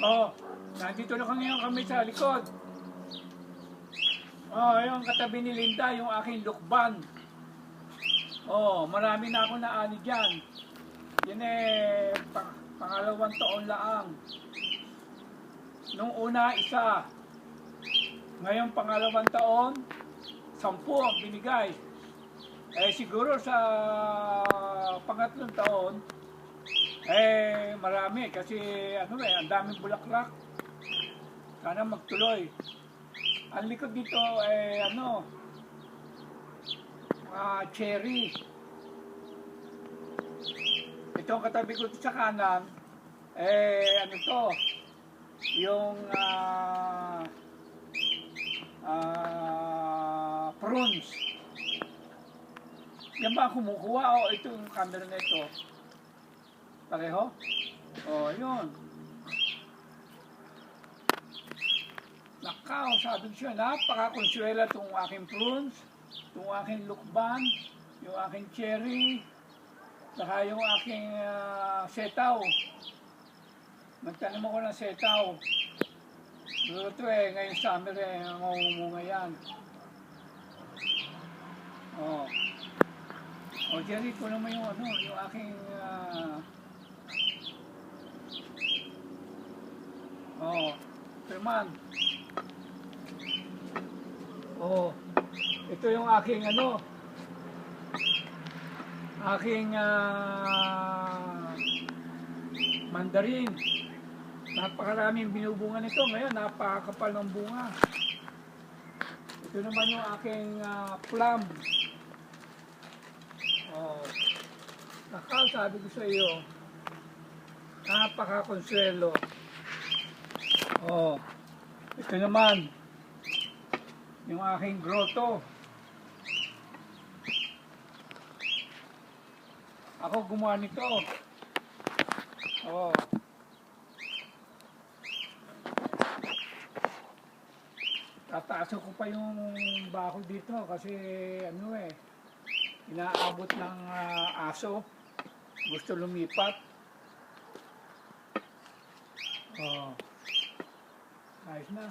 Oh, nandito na kami sa likod. Oh, yung katabi ni Linda, yung aking lukban. Oh, marami na ako naani dyan. Yan pangalawang taon laang. Nung una, isa. Ngayon, pangalawang taon, 10 ang binigay. Siguro sa pangatlong taon, marami kasi ang daming bulaklak. Sana magtuloy. Ang likod dito cherry. Ito ang katabi ko sa kanan, yung prunes. Yan ba kumukuha o ito yung camera na ito? Pareho? O, yun. Nakaw, sabi ko siya, napaka-konsuela itong aking prunes, itong aking lukban, yung aking cherry, saka yung aking setaw. Nagtanim ako ng setaw. Ito ngayon summer mamumunga yan. Jerry, ko naman yung yung aking Perman. Ito yung aking aking mandarin. Napakaraming binubunga nito. Ngayon, napakapal ng bunga. Ito naman yung aking plum. Sabi ko sa iyo, napaka-konsuelo. Ito naman, yung aking grotto. Ako gumawa nito. Tataasan ko pa yung baho dito kasi inaabot ng aso. Gusto lumipat. Ayos na.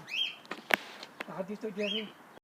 Saka dito, Jerry.